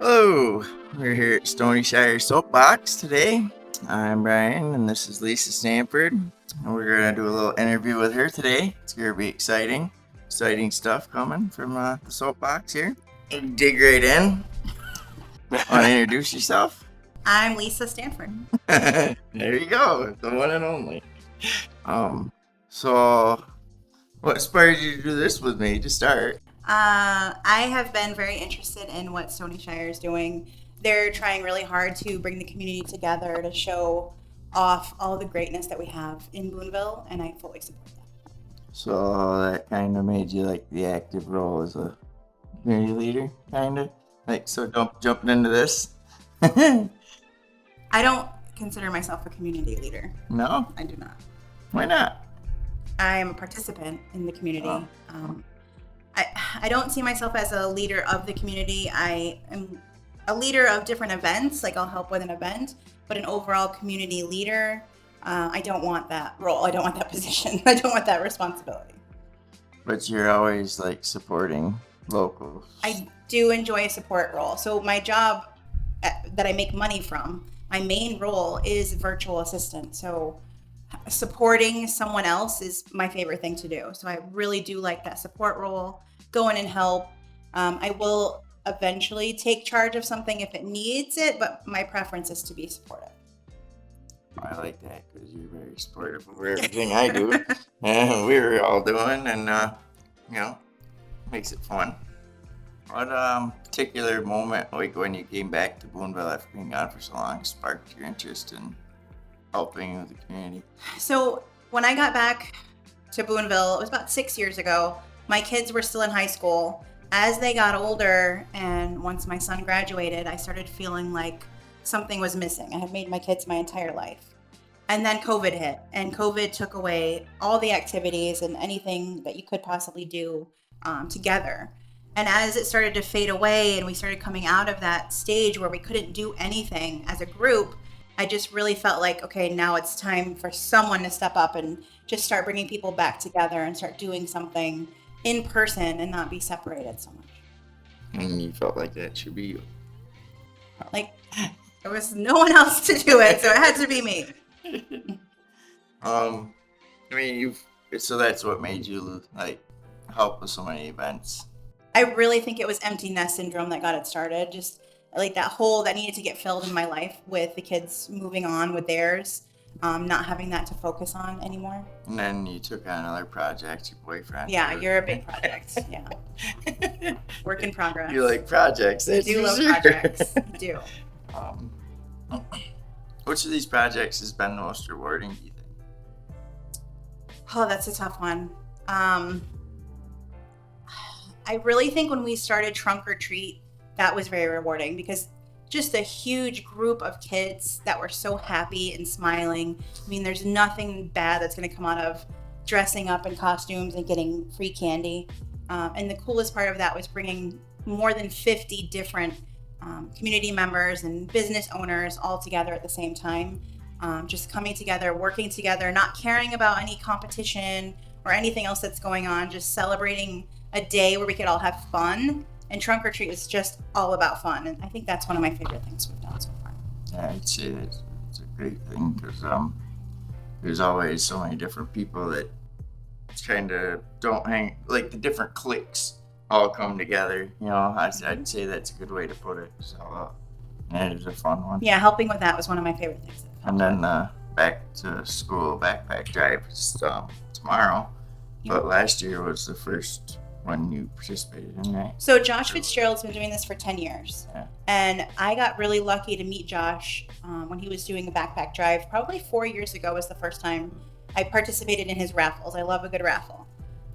Hello, we're here at Stoney Shire Soapbox today. I'm Brian, and this is Lisa Stanford. And we're going to do a little interview with her today. It's going to be exciting stuff coming from the Soapbox here. Dig right in. Want to introduce yourself? I'm Lisa Stanford. There you go, the one and only. So what inspired you to do this with me to start? I have been very interested in what Stoney Shire is doing. They're trying really hard to bring the community together to show off all the greatness that we have in Boonville, and I fully support that. So that kind of made you like the active role as a community leader, kind of? Like, so jumping into this? I don't consider myself a community leader. No? I do not. Why not? I am a participant in the community. Oh. I don't see myself as a leader of the community. I am a leader of different events, like I'll help with an event, but an overall community leader, I don't want that role. I don't want that position. I don't want that responsibility. But you're always like supporting locals. I do enjoy a support role. So my job that I make money from, my main role is virtual assistant. So supporting someone else is my favorite thing to do. So I really do like that support role, go in and help. I will eventually take charge of something if it needs it, but my preference is to be supportive. I like that because you're very supportive of everything I do and we're all doing, and makes it fun. What particular moment, like when you came back to Boonville after being gone for so long, sparked your interest in helping with the community? So when I got back to Boonville, it was about 6 years ago. My kids were still in high school. As they got older, and once my son graduated, I started feeling like something was missing. I had made my kids my entire life. And then COVID hit, and COVID took away all the activities and anything that you could possibly do together. And as it started to fade away and we started coming out of that stage where we couldn't do anything as a group, I just really felt like, okay, now it's time for someone to step up and just start bringing people back together and start doing something in person and not be separated so much. And you felt like that should be you. Like, there was no one else to do it, so it had to be me. So that's what made you like help with so many events. I really think it was empty nest syndrome that got it started. Just like that hole that needed to get filled in my life with the kids moving on with theirs, not having that to focus on anymore. And then you took on another project, your boyfriend. Yeah, you're a big project. Yeah. Work in progress. You like projects. I do love projects. I do. Which of these projects has been the most rewarding, do you think? Oh, that's a tough one. I really think when we started Trunk or Treat, that was very rewarding because just a huge group of kids that were so happy and smiling. I mean, there's nothing bad that's going to come out of dressing up in costumes and getting free candy. And the coolest part of that was bringing more than 50 different community members and business owners all together at the same time. Just coming together, working together, not caring about any competition or anything else that's going on, just celebrating a day where we could all have fun. And Trunk or Treat is just all about fun. And I think that's one of my favorite things we've done so far. Yeah, I'd say it's a great thing because there's always so many different people that kind of don't hang, like the different cliques all come together. I'd say that's a good way to put it. So, it was a fun one. Yeah, helping with that was one of my favorite things. And then back to school backpack drive is tomorrow. Yeah. But last year was the first when you participated in that. So Josh Fitzgerald's been doing this for 10 years. Yeah. And I got really lucky to meet Josh when he was doing a backpack drive. Probably 4 years ago was the first time I participated in his raffles. I love a good raffle.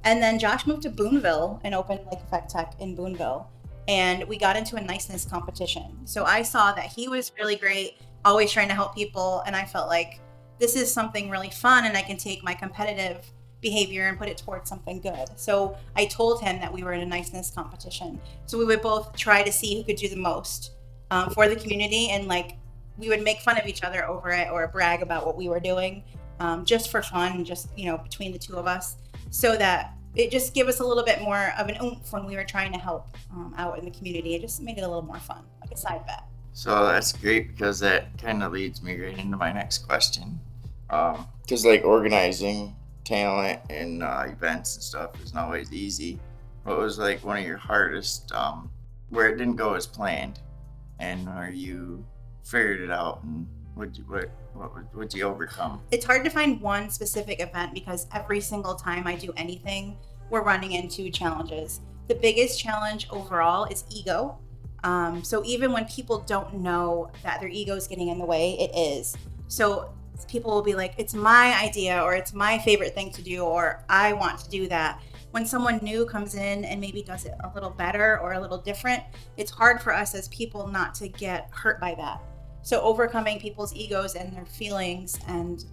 And then Josh moved to Boonville and opened Lake Effect Tech in Boonville. And we got into a niceness competition. So I saw that he was really great, always trying to help people. And I felt like this is something really fun and I can take my competitive behavior and put it towards something good. So I told him that we were in a niceness competition. So we would both try to see who could do the most for the community, and like we would make fun of each other over it or brag about what we were doing just for fun, just between the two of us, so that it just gave us a little bit more of an oomph when we were trying to help out in the community. It just made it a little more fun, like a side bet. So that's great because that kind of leads me right into my next question. Because like organizing talent and events and stuff isn't always easy. What was like one of your hardest, where it didn't go as planned, and where you figured it out, and what'd you overcome? It's hard to find one specific event because every single time I do anything, we're running into challenges. The biggest challenge overall is ego. So even when people don't know that their ego is getting in the way, it is. So people will be like, it's my idea, or it's my favorite thing to do, or I want to do that. When someone new comes in and maybe does it a little better or a little different, it's hard for us as people not to get hurt by that. So overcoming people's egos and their feelings, and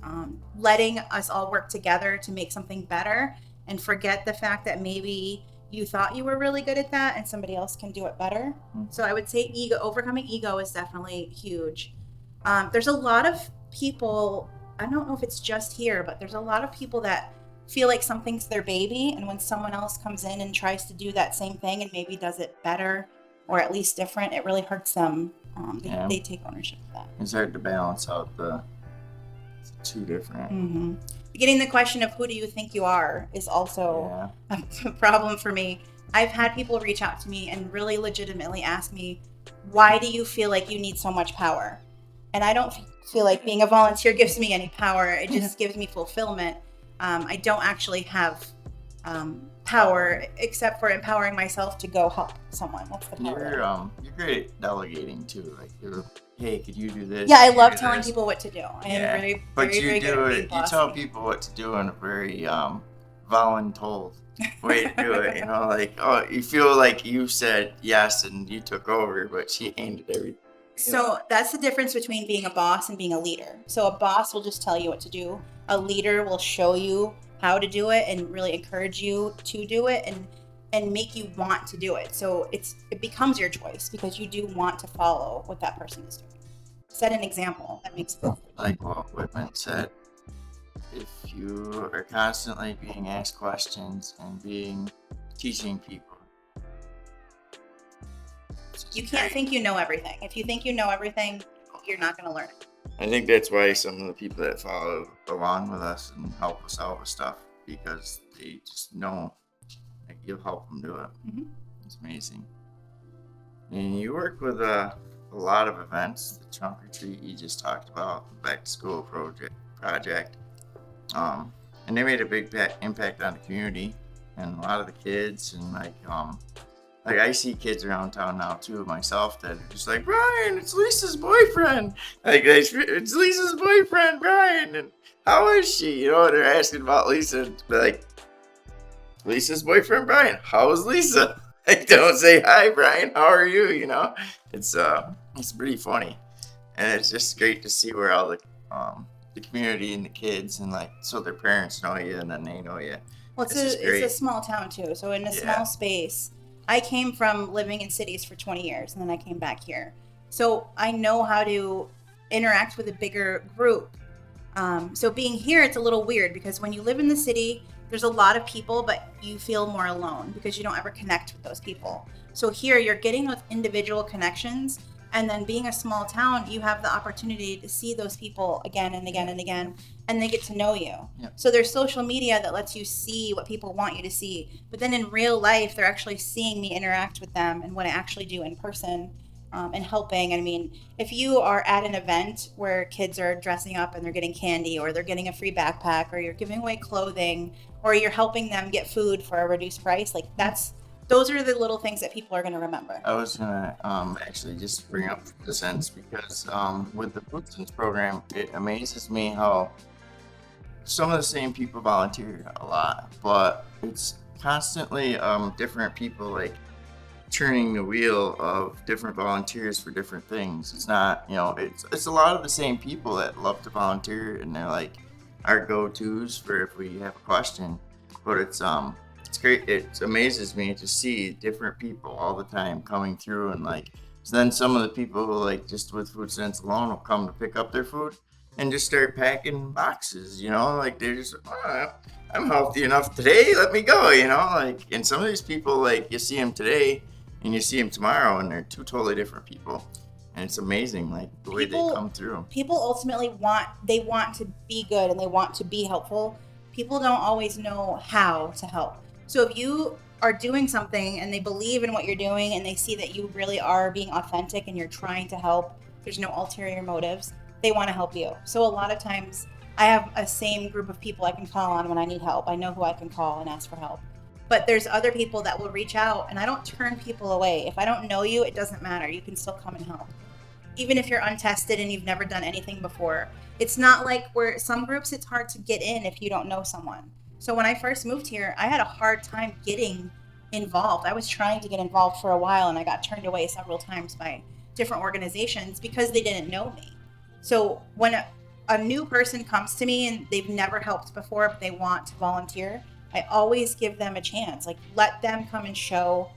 letting us all work together to make something better, and forget the fact that maybe you thought you were really good at that and somebody else can do it better. So I would say overcoming ego is definitely huge. There's a lot of people, I don't know if it's just here, but there's a lot of people that feel like something's their baby, and when someone else comes in and tries to do that same thing and maybe does it better or at least different, it really hurts them. They take ownership of that. It's hard to balance out the two different. Mm-hmm. Getting the question of who do you think you are is also a problem for me. I've had people reach out to me and really legitimately ask me, why do you feel like you need so much power? And I don't feel like being a volunteer gives me any power. It just gives me fulfillment. I don't actually have power except for empowering myself to go help someone. That's the power. You're great at delegating too. Like hey, could you do this? Yeah, I love telling people what to do. I am very, but very, very good at being you tell people what to do in a very voluntold way to do it. You know, like, oh, you feel like you said yes and you took over, but she handed everything. So that's the difference between being a boss and being a leader. So a boss will just tell you what to do. A leader will show you how to do it and really encourage you to do it and make you want to do it. So it becomes your choice because you do want to follow what that person is doing. Set an example that makes it. Like what Whitman said, if you are constantly being asked questions and teaching people, you can't think you know everything. If you think you know everything, you're not going to learn it. I think that's why some of the people that follow along with us and help us out with stuff, because they just know that you'll help them do it. Mm-hmm. It's amazing. And you work with a lot of events. The trunk or treat you just talked about, the back to school project, and they made a big impact on the community and a lot of the kids, and like I see kids around town now too, myself, that are just like, Brian, it's Lisa's boyfriend. Like, it's Lisa's boyfriend, Brian. And how is she? You know, they're asking about Lisa. They're like, Lisa's boyfriend, Brian. How is Lisa? Like, don't say, hi, Brian. How are you? You know, it's pretty funny. And it's just great to see where all the community and the kids and like, so their parents know you and then they know you. Well, it's a small town too. So in a small space, I came from living in cities for 20 years and then I came back here. So I know how to interact with a bigger group. So being here, it's a little weird because when you live in the city, there's a lot of people, but you feel more alone because you don't ever connect with those people. So here you're getting those individual connections, and then being a small town, you have the opportunity to see those people again and again and again, and they get to know you. Yep. So there's social media that lets you see what people want you to see, but then in real life, they're actually seeing me interact with them and what I actually do in person, and helping. I mean, if you are at an event where kids are dressing up and they're getting candy, or they're getting a free backpack, or you're giving away clothing, or you're helping them get food for a reduced price, like those are the little things that people are going to remember. I was going to actually just bring up the sense because with the Food Sense program, it amazes me how some of the same people volunteer a lot, but it's constantly different people like turning the wheel of different volunteers for different things. It's not, it's a lot of the same people that love to volunteer, and they're like our go-tos for if we have a question, but it's great. It amazes me to see different people all the time coming through, and like, so then some of the people who like just with Food Sense alone will come to pick up their food, and just start packing boxes, like they're just, I'm healthy enough today, let me go, like, and some of these people, like, you see them today and you see them tomorrow and they're two totally different people. And it's amazing, like, the way they come through. People ultimately want to be good and they want to be helpful. People don't always know how to help. So if you are doing something and they believe in what you're doing and they see that you really are being authentic and you're trying to help, there's no ulterior motives, they want to help you. So a lot of times I have a same group of people I can call on when I need help. I know who I can call and ask for help. But there's other people that will reach out, and I don't turn people away. If I don't know you, it doesn't matter. You can still come and help. Even if you're untested and you've never done anything before. It's not like where some groups it's hard to get in if you don't know someone. So when I first moved here, I had a hard time getting involved. I was trying to get involved for a while and I got turned away several times by different organizations because they didn't know me. So when a new person comes to me and they've never helped before but they want to volunteer, I always give them a chance. Like, let them come and show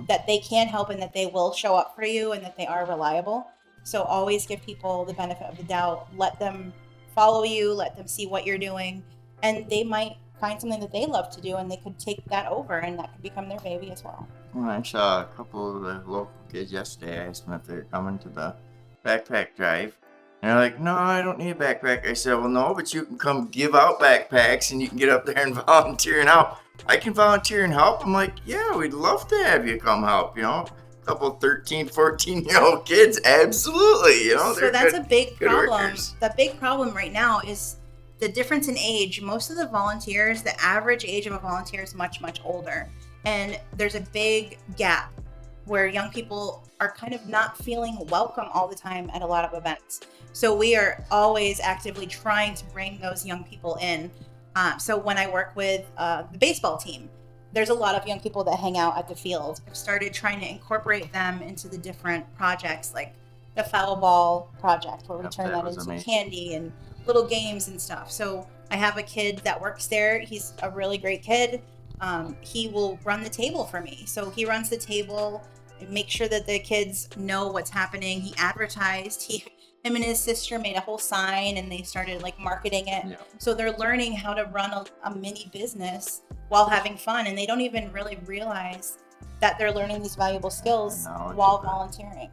that they can help and that they will show up for you and that they are reliable. So always give people the benefit of the doubt. Let them follow you, let them see what you're doing, and they might find something that they love to do and they could take that over and that could become their baby as well. Well, I saw a couple of the local kids yesterday. I asked them if they were coming to the backpack drive. And they're like, no, I don't need a backpack. I said, well, no, but you can come give out backpacks and you can get up there and volunteer and help. I can volunteer and help. I'm like, yeah, we'd love to have you come help, A couple 13, 14-year-old kids, absolutely, So that's a big problem. Workers. The big problem right now is the difference in age. Most of the volunteers, the average age of a volunteer is much, much older. And there's a big gap where young people are kind of not feeling welcome all the time at a lot of events. So we are always actively trying to bring those young people in. So when I work with the baseball team, there's a lot of young people that hang out at the field. I've started trying to incorporate them into the different projects, like the foul ball project, where we turn that into amazing candy and little games and stuff. So I have a kid that works there. He's a really great kid. He will run the table for me. So he runs the table and make sure that the kids know what's happening. He advertised. Him and his sister made a whole sign and they started like marketing it. Yeah. So they're learning how to run a mini business while having fun, and they don't even really realize that they're learning these valuable skills while volunteering.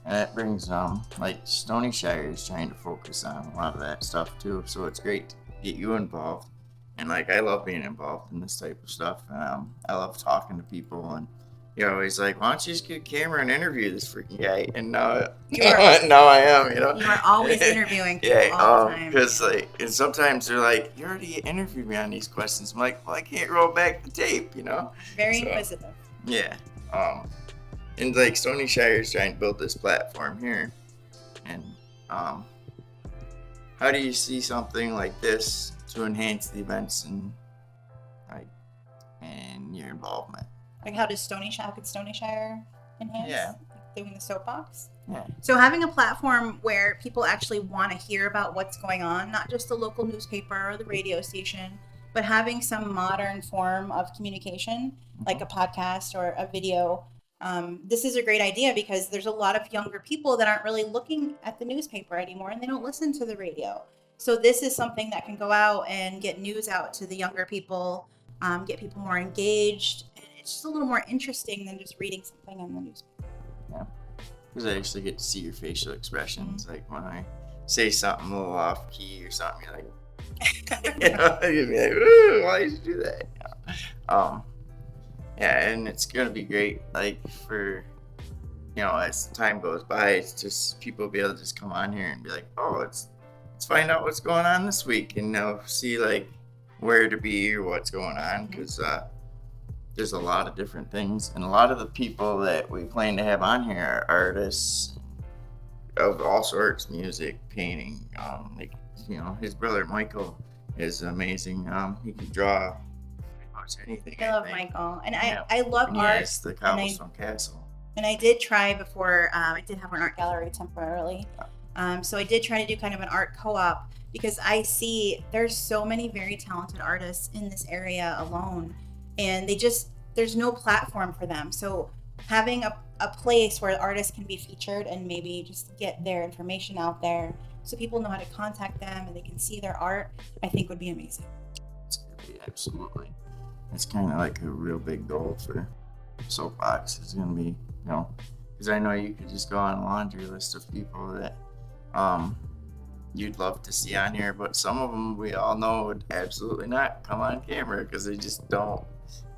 And that brings like Stoney Shire is trying to focus on a lot of that stuff too. So it's great to get you involved. And like, I love being involved in this type of stuff. I love talking to people, and you're always like, why don't you just get a camera and interview this freaking guy? And now I am, You are always interviewing people all the time. Because and sometimes they're like, you already interviewed me on these questions. I'm like, well, I can't roll back the tape, Very inquisitive. Yeah. And like Stoney Shire is trying to build this platform here. And how do you see something like this to enhance the events and your involvement? Like, how does Stoney Shire enhance? Yeah. Like doing the soapbox? Yeah. So having a platform where people actually want to hear about what's going on, not just the local newspaper or the radio station, but having some modern form of communication, like a podcast or a video. This is a great idea because there's a lot of younger people that aren't really looking at the newspaper anymore and they don't listen to the radio. So this is something that can go out and get news out to the younger people, get people more engaged. It's just a little more interesting than just reading something in the newspaper. Yeah, because I actually get to see your facial expressions. Mm-hmm. Like when I say something a little off key or something, you're like, you'd be like, ooh, why did you do that? Yeah, and it's gonna be great. Like for, as time goes by, it's just people will be able to just come on here and be like, oh, let's find out what's going on this week, and see like where to be or what's going on, because there's a lot of different things, and a lot of the people that we plan to have on here are artists of all sorts, music, painting. His brother Michael is amazing. He can draw pretty much anything. I love Michael, and I love art. Yes, the Cobblestone Castle. And I did try before. I did have an art gallery temporarily, so I did try to do kind of an art co-op because I see there's so many very talented artists in this area alone. And there's no platform for them. So having a place where artists can be featured and maybe just get their information out there so people know how to contact them and they can see their art, I think would be amazing. It's gonna be absolutely. It's kind of like a real big goal for Soapbox. It's gonna be, because I know you could just go on a laundry list of people that you'd love to see on here, but some of them we all know would absolutely not come on camera because they just don't,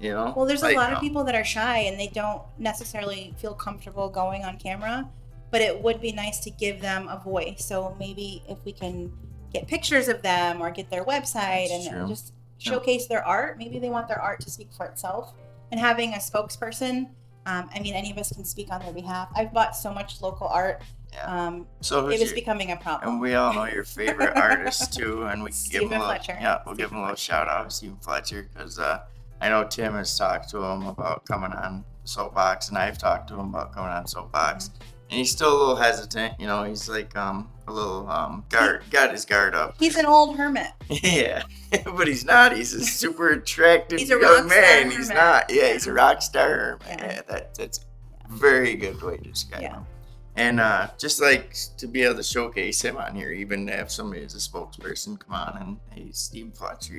Well, there's a lot of people that are shy and they don't necessarily feel comfortable going on camera, but it would be nice to give them a voice. So maybe if we can get pictures of them or get their website and just showcase their art, maybe they want their art to speak for itself. And having a spokesperson, any of us can speak on their behalf. I've bought so much local art. So it was becoming a problem. And we all know your favorite artist too, and we can give him a Fletcher. we'll give him a little shout out, Stephen Fletcher, because I know Tim has talked to him about coming on Soapbox, and I've talked to him about coming on Soapbox, and he's still a little hesitant. He's like a little got his guard up. He's an old hermit. Yeah, but he's not. He's a super attractive he's a young man. Hermit. He's not. Yeah, he's a rock star hermit. Yeah, that's a very good way to describe him. And just like to be able to showcase him on here, even to have somebody as a spokesperson come on and hey, Stephen Fletcher,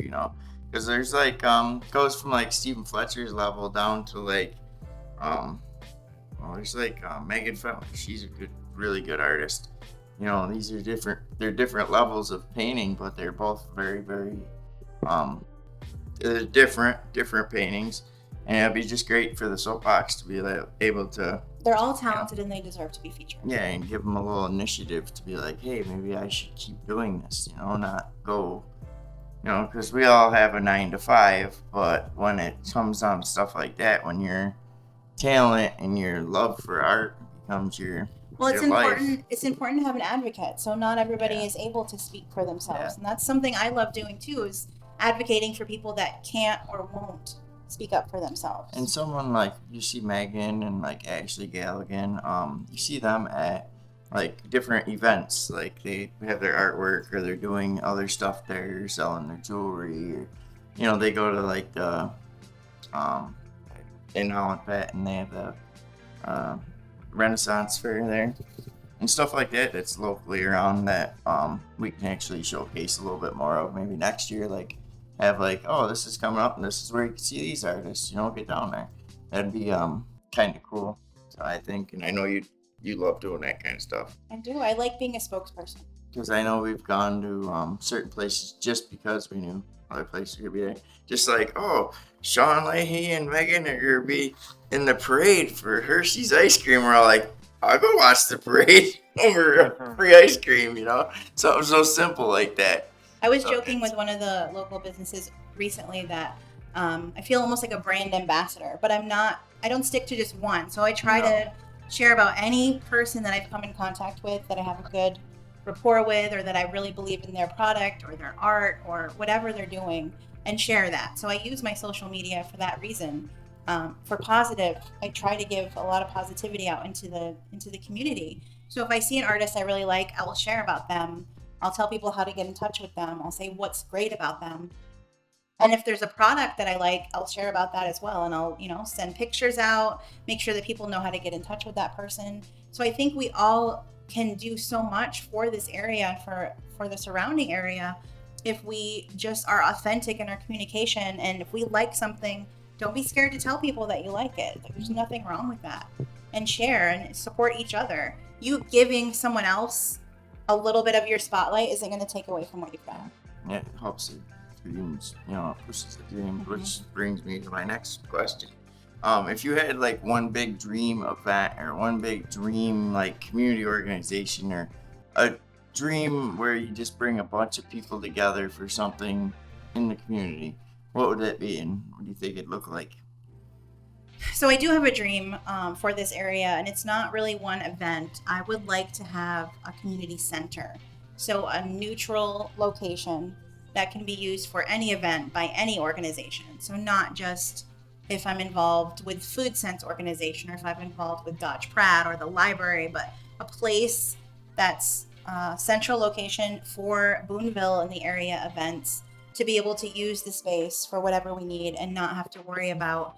because there's like goes from like Stephen Fletcher's level down to like there's like Megan Fetler. She's a really good artist. These are different. They're different levels of painting, but they're both very, very different paintings. And it'd be just great for the Soapbox to be able to. They're all talented and they deserve to be featured. Yeah, and give them a little initiative to be like, hey, maybe I should keep doing this, not go, because we all have a 9 to 5, but when it comes down to stuff like that, when your talent and your love for art becomes your important. Life. It's important to have an advocate, so not everybody is able to speak for themselves, and that's something I love doing too, is advocating for people that can't or won't speak up for themselves. And someone like you see Megan and like Ashley Galligan, you see them at like different events, like they have their artwork or they're doing other stuff there, selling their jewelry, or they go to like the in Holland Pet and they have the Renaissance Fair there and stuff like that. That's locally around that we can actually showcase a little bit more of maybe next year, like have like, oh, this is coming up and this is where you can see these artists, get down there. That'd be kind of cool, so I think. And I know you love doing that kind of stuff. I do. I like being a spokesperson. Because I know we've gone to certain places just because we knew other places were going to be there. Just like, oh, Sean Leahy and Megan are going to be in the parade for Hershey's ice cream. We're all like, I'll go watch the parade over free ice cream, Something so simple like that. I was joking with one of the local businesses recently that I feel almost like a brand ambassador, but I don't stick to just one. So I try to share about any person that I've come in contact with that I have a good rapport with, or that I really believe in their product or their art or whatever they're doing, and share that. So I use my social media for that reason. For positive, I try to give a lot of positivity out into the community. So if I see an artist I really like, I will share about them. I'll tell people how to get in touch with them. I'll say what's great about them. And if there's a product that I like, I'll share about that as well. And I'll, send pictures out, make sure that people know how to get in touch with that person. So I think we all can do so much for this area, for the surrounding area, if we just are authentic in our communication. And if we like something, don't be scared to tell people that you like it. There's nothing wrong with that. And share and support each other. You giving someone else a little bit of your spotlight isn't going to take away from what you've got. Yeah, it helps the dreams, pushes the dream, which brings me to my next question. If you had like one big dream event or one big dream like community organization or a dream where you just bring a bunch of people together for something in the community, what would that be and what do you think it'd look like? So I do have a dream for this area, and it's not really one event. I would like to have a community center. So a neutral location that can be used for any event by any organization. So not just if I'm involved with Food Sense organization or if I'm involved with Dodge Pratt or the library, but a place that's a central location for Boonville and the area events to be able to use the space for whatever we need and not have to worry about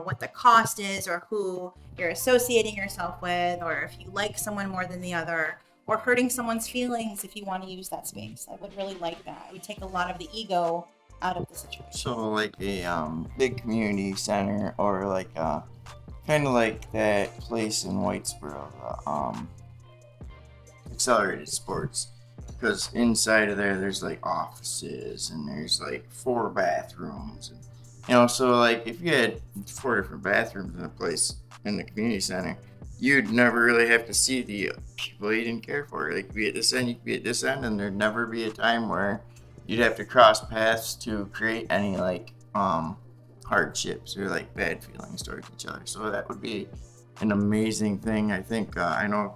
what the cost is or who you're associating yourself with, or if you like someone more than the other, or hurting someone's feelings if you want to use that space. I would really like that. It would take a lot of the ego out of the situation. So like a big community center, or like kind of like that place in Whitesboro, accelerated sports, because inside of there's like offices and there's like 4 bathrooms, and so like if you had 4 different bathrooms in a place in the community center, you'd never really have to see the people you didn't care for. Like, be at this end, you could be at this end, and there'd never be a time where you'd have to cross paths to create any like hardships or like bad feelings towards each other. So that would be an amazing thing. I think I know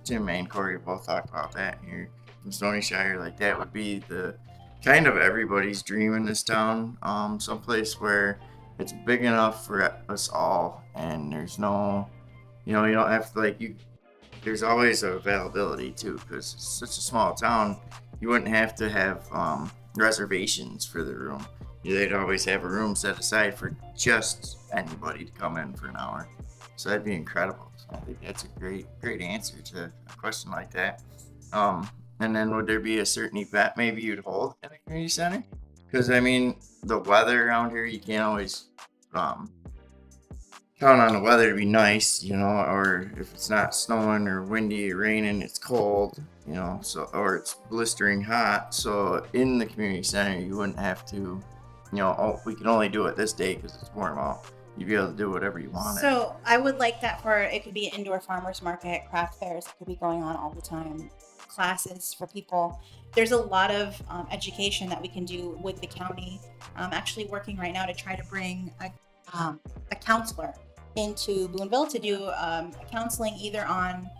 Jim and Corey both talked about that here from Stoney Shire. Like, that would be the kind of everybody's dream in this town. Someplace where it's big enough for us all, and there's no, you don't have to there's always availability too, because it's such a small town. You wouldn't have to have reservations for the room. They'd always have a room set aside for just anybody to come in for an hour. So that'd be incredible. So I think that's a great answer to a question like that. And then would there be a certain event maybe you'd hold in a community center? Because I mean, the weather around here, you can't always count on the weather to be nice, or if it's not snowing or windy or raining, it's cold, so, or it's blistering hot. So in the community center, you wouldn't have to, we can only do it this day because it's warm out. You'd be able to do whatever you want. So I would like that it could be an indoor farmers market, craft fairs that could be going on all the time, classes for people. There's a lot of education that we can do with the county. I'm actually working right now to try to bring a counselor into Boonville to do counseling either on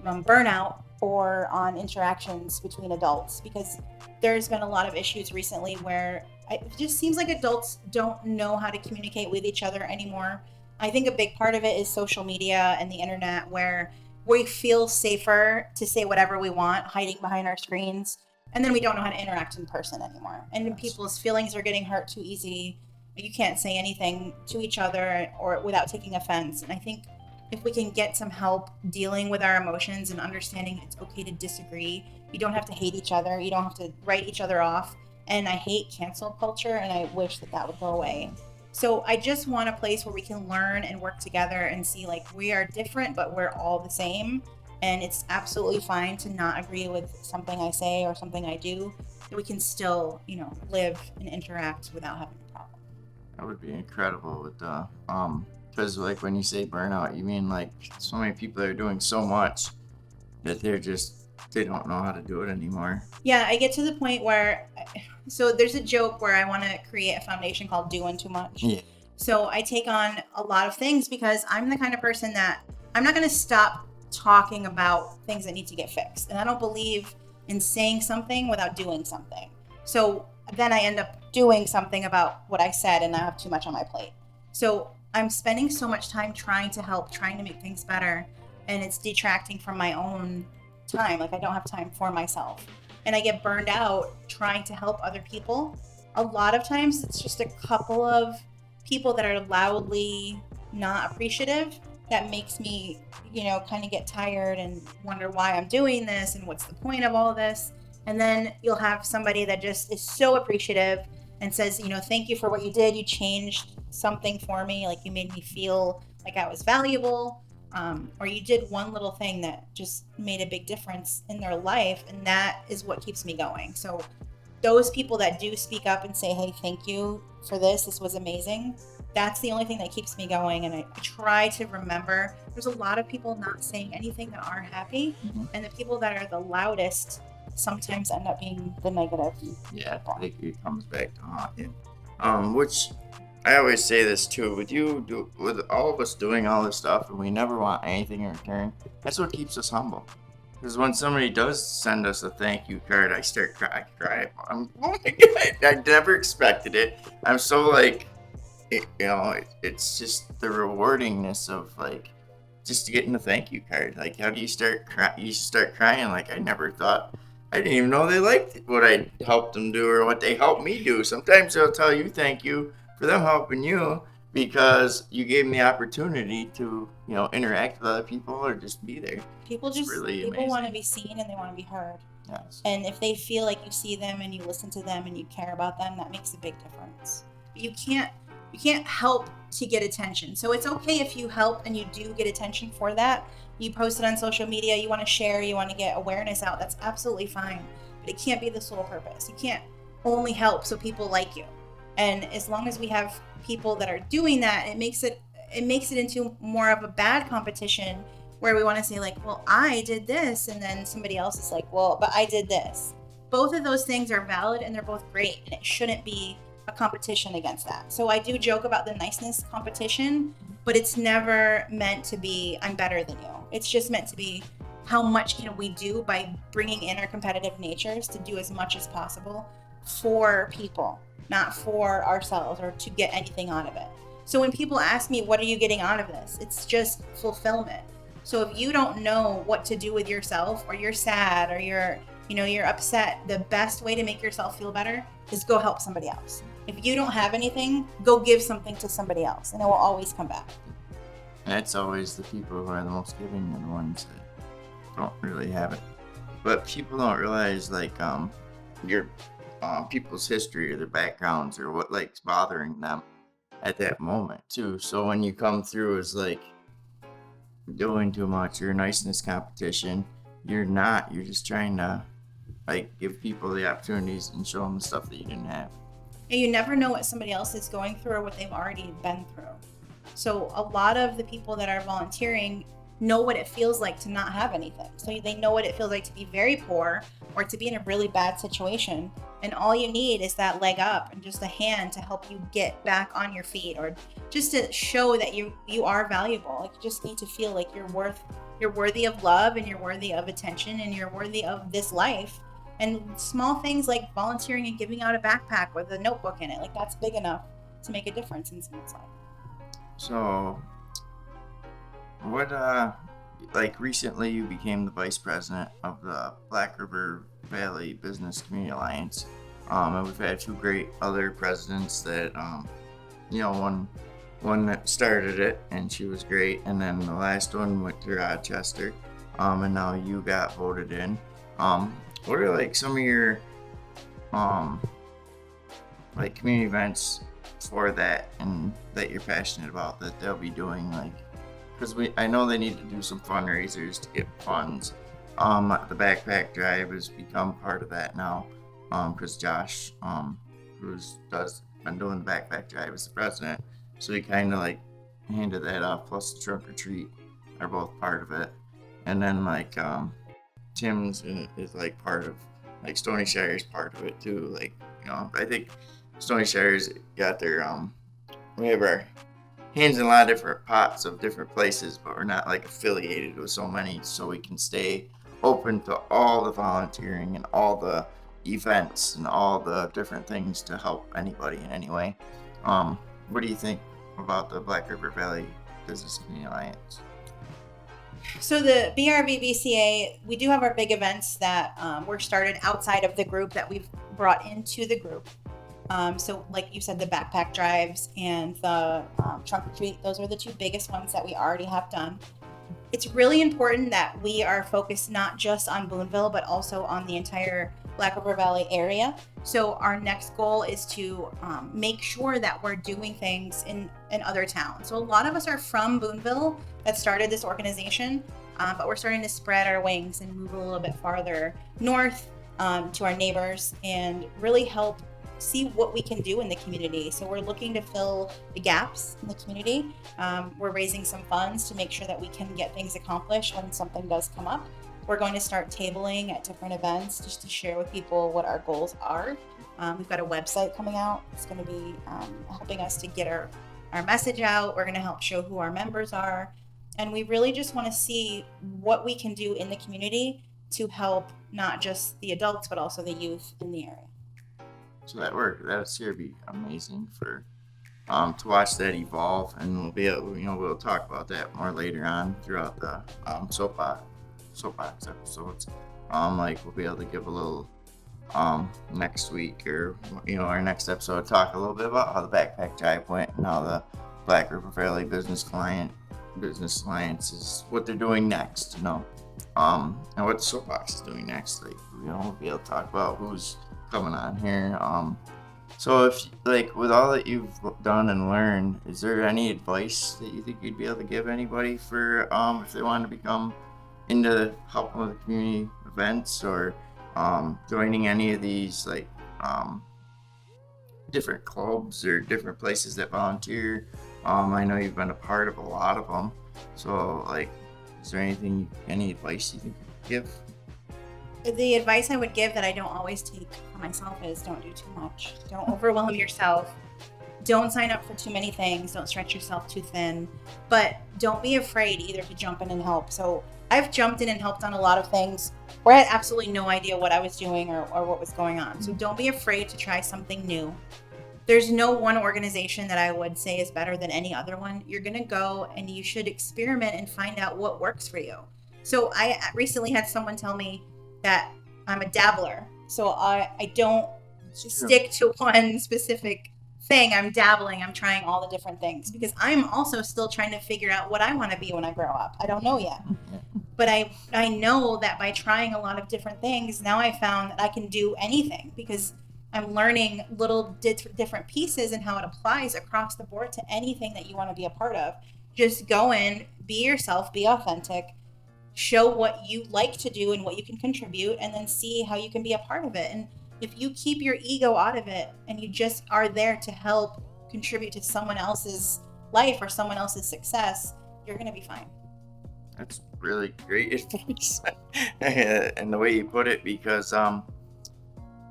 burnout or on interactions between adults, because there's been a lot of issues recently where it just seems like adults don't know how to communicate with each other anymore. I think a big part of it is social media and the internet, where we feel safer to say whatever we want hiding behind our screens, and then we don't know how to interact in person anymore, and people's feelings are getting hurt too easy. You can't say anything to each other or without taking offense. And I think if we can get some help dealing with our emotions and understanding it's okay to disagree, you don't have to hate each other, you don't have to write each other off. And I hate cancel culture, and I wish that would go away. So I just want a place where we can learn and work together and see we are different, but we're all the same. And it's absolutely fine to not agree with something I say or something I do. That we can still, live and interact without having a problem. That would be incredible with because when you say burnout, you mean so many people are doing so much that they don't know how to do it anymore. Yeah, I get to the point where, so there's a joke where I want to create a foundation called Doing Too Much. Yeah. So I take on a lot of things because I'm the kind of person that I'm not going to stop talking about things that need to get fixed. And I don't believe in saying something without doing something. So then I end up doing something about what I said, and I have too much on my plate. So I'm spending so much time trying to help, trying to make things better, and it's detracting from my own time. I don't have time for myself. And I get burned out trying to help other people. A lot of times it's just a couple of people that are loudly not appreciative that makes me, kind of get tired and wonder why I'm doing this and what's the point of all this. And then you'll have somebody that just is so appreciative and says, thank you for what you did. You changed something for me. You made me feel like I was valuable. Or you did one little thing that just made a big difference in their life. And that is what keeps me going. So those people that do speak up and say, hey, thank you for this. This was amazing. That's the only thing that keeps me going. And I try to remember there's a lot of people not saying anything that aren't happy. Mm-hmm. And the people that are the loudest sometimes end up being the negative. Yeah, I think it comes back to haunting. Which I always say this too, with all of us doing all this stuff and we never want anything in return, that's what keeps us humble. Because when somebody does send us a thank you card, I start crying. I'm oh my God, I never expected it. I'm so it's just the rewardingness of just getting a thank you card. How do you start crying? You start crying I never thought. I didn't even know they liked what I helped them do or what they helped me do. Sometimes they'll tell you thank you for them helping you because you gave them the opportunity to, interact with other people or just be there. People want to be seen and they want to be heard. Yes. And if they feel like you see them and you listen to them and you care about them, that makes a big difference. But you can't help to get attention. So it's okay if you help and you do get attention for that. You post it on social media, you want to share, you want to get awareness out, that's absolutely fine. But it can't be the sole purpose. You can't only help so people like you. And as long as we have people that are doing that, it makes it into more of a bad competition where we want to say like, well, I did this, and then somebody else is like, well, but I did this. Both of those things are valid and they're both great, and it shouldn't be a competition against that. So I do joke about the niceness competition, but it's never meant to be I'm better than you. It's just meant to be how much can we do by bringing in our competitive natures to do as much as possible for people, not for ourselves or to get anything out of it. So when people ask me, what are you getting out of this? It's just fulfillment. So if you don't know what to do with yourself, or you're sad, or you're upset, the best way to make yourself feel better is go help somebody else. If you don't have anything, go give something to somebody else, and it will always come back. That's always the people who are the most giving are the ones that don't really have it. But people don't realize your people's history or their backgrounds or what like's bothering them at that moment too. So when you come through as like doing too much, you're a niceness competition, you're just trying to like give people the opportunities and show them the stuff that you didn't have. And you never know what somebody else is going through or what they've already been through. So a lot of the people that are volunteering know what it feels like to not have anything. So they know what it feels like to be very poor or to be in a really bad situation. And all you need is that leg up and just a hand to help you get back on your feet, or just to show that you are valuable. Like, you just need to feel like you're worthy of love, and you're worthy of attention, and you're worthy of this life. And small things like volunteering and giving out a backpack with a notebook in it, like that's big enough to make a difference in someone's life. So what recently you became the vice president of the Black River Valley Business Community Alliance, and we've had two great other presidents that one that started it and she was great, and then the last one went to Rochester, and now you got voted in. What are like some of your like community events for that and that you're passionate about that they'll be doing, like, because I know they need to do some fundraisers to get funds. The backpack drive has become part of that now, because Josh, who's been doing the backpack drive, is the president, so he kind of like handed that off. Plus the trunk or treat are both part of it, and then like Tim's is like part of, like, Stoney Shire is part of it too. Like, I think Stoney Shire's got their we have our hands in a lot of different pots of different places, but we're not like affiliated with so many, so we can stay open to all the volunteering and all the events and all the different things to help anybody in any way. What do you think about the Black River Valley Business Community Alliance? So the BRVBCA, we do have our big events that were started outside of the group that we've brought into the group. So like you said, the backpack drives and the trunk or treat, those are the two biggest ones that we already have done. It's really important that we are focused not just on Boonville, but also on the entire Black River Valley area. So our next goal is to make sure that we're doing things in other towns. So a lot of us are from Boonville that started this organization, but we're starting to spread our wings and move a little bit farther north to our neighbors and really help see what we can do in the community. So we're looking to fill the gaps in the community. We're raising some funds to make sure that we can get things accomplished when something does come up. We're going to start tabling at different events just to share with people what our goals are. We've got a website coming out. It's going to be helping us to get our message out. We're going to help show who our members are. And we really just want to see what we can do in the community to help not just the adults, but also the youth in the area. So that's here be amazing for to watch that evolve, and we'll be able, we'll talk about that more later on throughout the soapbox episodes. Like we'll be able to give a little next week, or our next episode, talk a little bit about how the backpack drive went and how the Black River Valley Business Alliance is what they're doing next, and what the Soapbox is doing next. Like, we'll be able to talk about who's coming on here. So if, like, with all that you've done and learned, is there any advice that you think you'd be able to give anybody for, if they want to become into helping with community events, or joining any of these, like, different clubs or different places that volunteer? I know you've been a part of a lot of them. So, like, is there any advice you think you could give? The advice I would give that I don't always take for myself is don't do too much. Don't overwhelm yourself. Don't sign up for too many things. Don't stretch yourself too thin. But don't be afraid either to jump in and help. So I've jumped in and helped on a lot of things where I had absolutely no idea what I was doing or what was going on. So don't be afraid to try something new. There's no one organization that I would say is better than any other one. You're going to go and you should experiment and find out what works for you. So I recently had someone tell me that I'm a dabbler. So I don't stick to one specific thing. I'm dabbling. I'm trying all the different things because I'm also still trying to figure out what I want to be when I grow up. I don't know yet. But I know that by trying a lot of different things, now I found that I can do anything because I'm learning little different pieces and how it applies across the board to anything that you want to be a part of. Just go in, be yourself, be authentic, show what you like to do and what you can contribute, and then see how you can be a part of it. And if you keep your ego out of it and you just are there to help contribute to someone else's life or someone else's success, you're going to be fine. That's really great advice. And the way you put it, because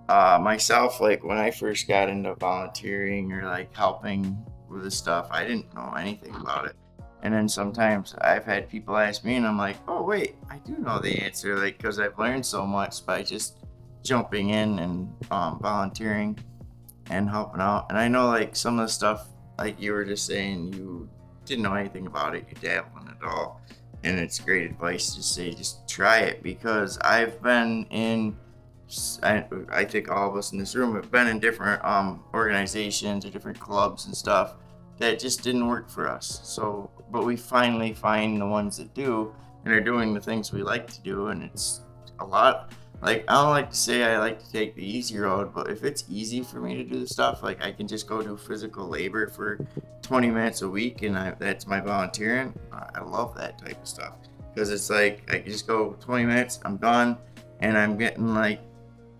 myself, like, when I first got into volunteering or like helping with this stuff, I didn't know anything about it. And then sometimes I've had people ask me and I'm like, oh wait, I do know the answer, like, because I've learned so much by just jumping in and volunteering and helping out. And I know, like, some of the stuff, like you were just saying, you didn't know anything about it, you dabble in it all, and it's great advice to say just try it, because I've been in, I think all of us in this room have been in different organizations or different clubs and stuff that just didn't work for us. So, but we finally find the ones that do and are doing the things we like to do, and it's a lot. Like, I don't like to say I like to take the easy road, but if it's easy for me to do the stuff, like, I can just go do physical labor for 20 minutes a week, and that's my volunteering. I love that type of stuff, because it's like I can just go 20 minutes, I'm done, and I'm getting, like,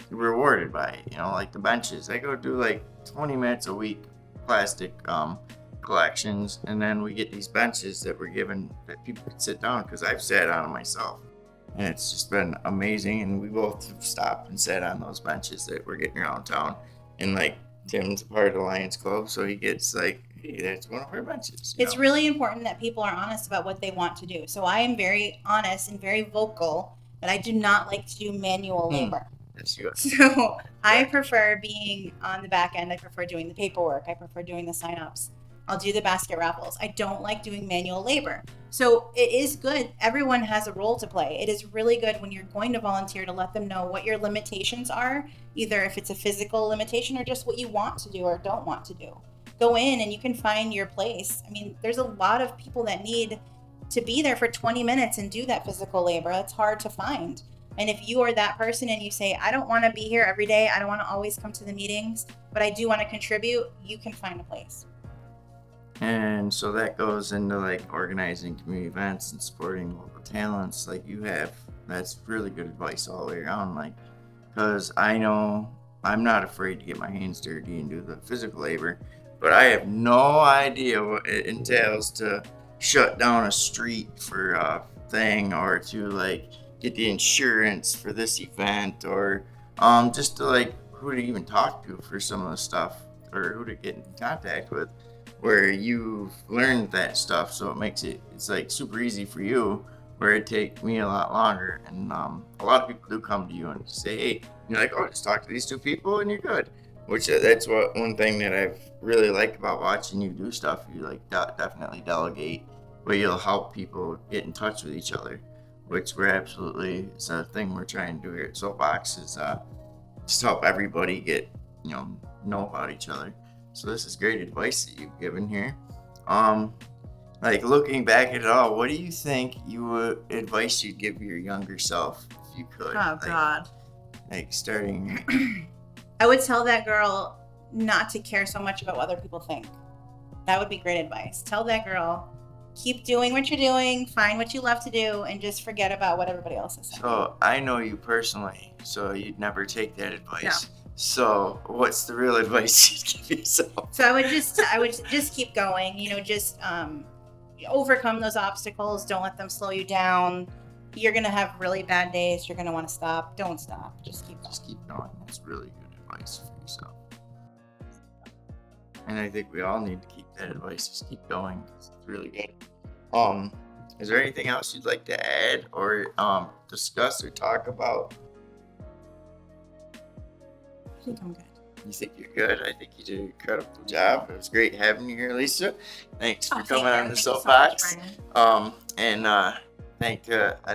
rewarded by it. You know, like the benches, I go do like 20 minutes a week, plastic collections, and then we get these benches that we're given that people can sit down, because I've sat on them myself, and it's just been amazing. And we both have stopped and sat on those benches that we're getting around town, and like Tim's a part of the Lions Club, so he gets like, hey, that's one of our benches. It's really important that people are honest about what they want to do. So I am very honest and very vocal that I do not like to do manual labor. That's good. So I prefer being on the back end. I prefer doing the paperwork. I prefer doing the sign-ups. I'll do the basket raffles. I don't like doing manual labor. So it is good. Everyone has a role to play. It is really good when you're going to volunteer to let them know what your limitations are, either if it's a physical limitation or just what you want to do or don't want to do. Go in and you can find your place. I mean, there's a lot of people that need to be there for 20 minutes and do that physical labor. That's hard to find. And if you are that person and you say, I don't want to be here every day, I don't want to always come to the meetings, but I do want to contribute, you can find a place. And so that goes into like organizing community events and supporting local talents like you have. That's really good advice all the way around. Like, because I know I'm not afraid to get my hands dirty and do the physical labor, but I have no idea what it entails to shut down a street for a thing, or to like get the insurance for this event, or just to like who to even talk to for some of the stuff, or who to get in contact with, where you've learned that stuff. So it makes it's like super easy for you, where it take me a lot longer. And a lot of people do come to you and say, hey, you're like, oh, just talk to these two people and you're good. Which that's one thing that I've really liked about watching you do stuff. You like definitely delegate, where you'll help people get in touch with each other, which we're absolutely, it's a thing we're trying to do here at Soapbox, is just help everybody get, know about each other. So this is great advice that you've given here. Like looking back at it all, what do you think advice you'd give your younger self if you could? Oh, God. Like starting. I would tell that girl not to care so much about what other people think. That would be great advice. Tell that girl, keep doing what you're doing, find what you love to do, and just forget about what everybody else is saying. So I know you personally, so you'd never take that advice. No. So what's the real advice you'd give yourself? So I would just keep going. Just overcome those obstacles. Don't let them slow you down. You're gonna have really bad days. You're gonna want to stop. Don't stop. Just keep going. Just keep going. That's really good advice for yourself. And I think we all need to keep that advice. Just keep going. It's really good. Is there anything else you'd like to add or discuss or talk about? I think I'm good. You think you're good? I think you did an incredible job. It was great having you here, Lisa. Thanks for coming on the soapbox. I'd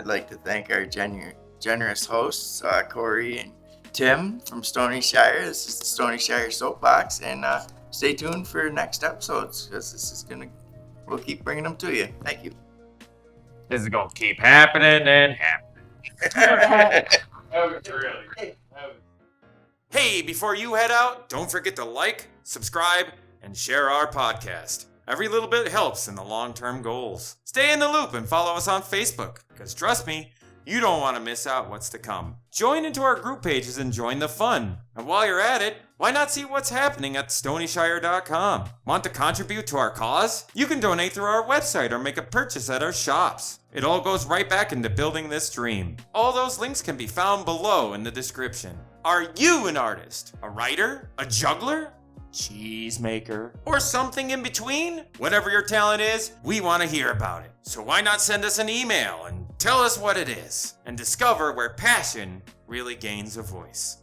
like to thank our generous hosts, Corey and Tim from Stoney Shire. This is the Stoney Shire Soapbox, and stay tuned for next episodes because we'll keep bringing them to you. Thank you. This is gonna keep happening and happening. That was really good. Hey, before you head out, don't forget to like, subscribe, and share our podcast. Every little bit helps in the long-term goals. Stay in the loop and follow us on Facebook, because trust me, you don't want to miss out what's to come. Join into our group pages and join the fun. And while you're at it, why not see what's happening at StoneyShire.com? Want to contribute to our cause? You can donate through our website or make a purchase at our shops. It all goes right back into building this dream. All those links can be found below in the description. Are you an artist? A writer? A juggler? Cheese maker? Or something in between? Whatever your talent is, we want to hear about it. So why not send us an email and tell us what it is and discover where passion really gains a voice.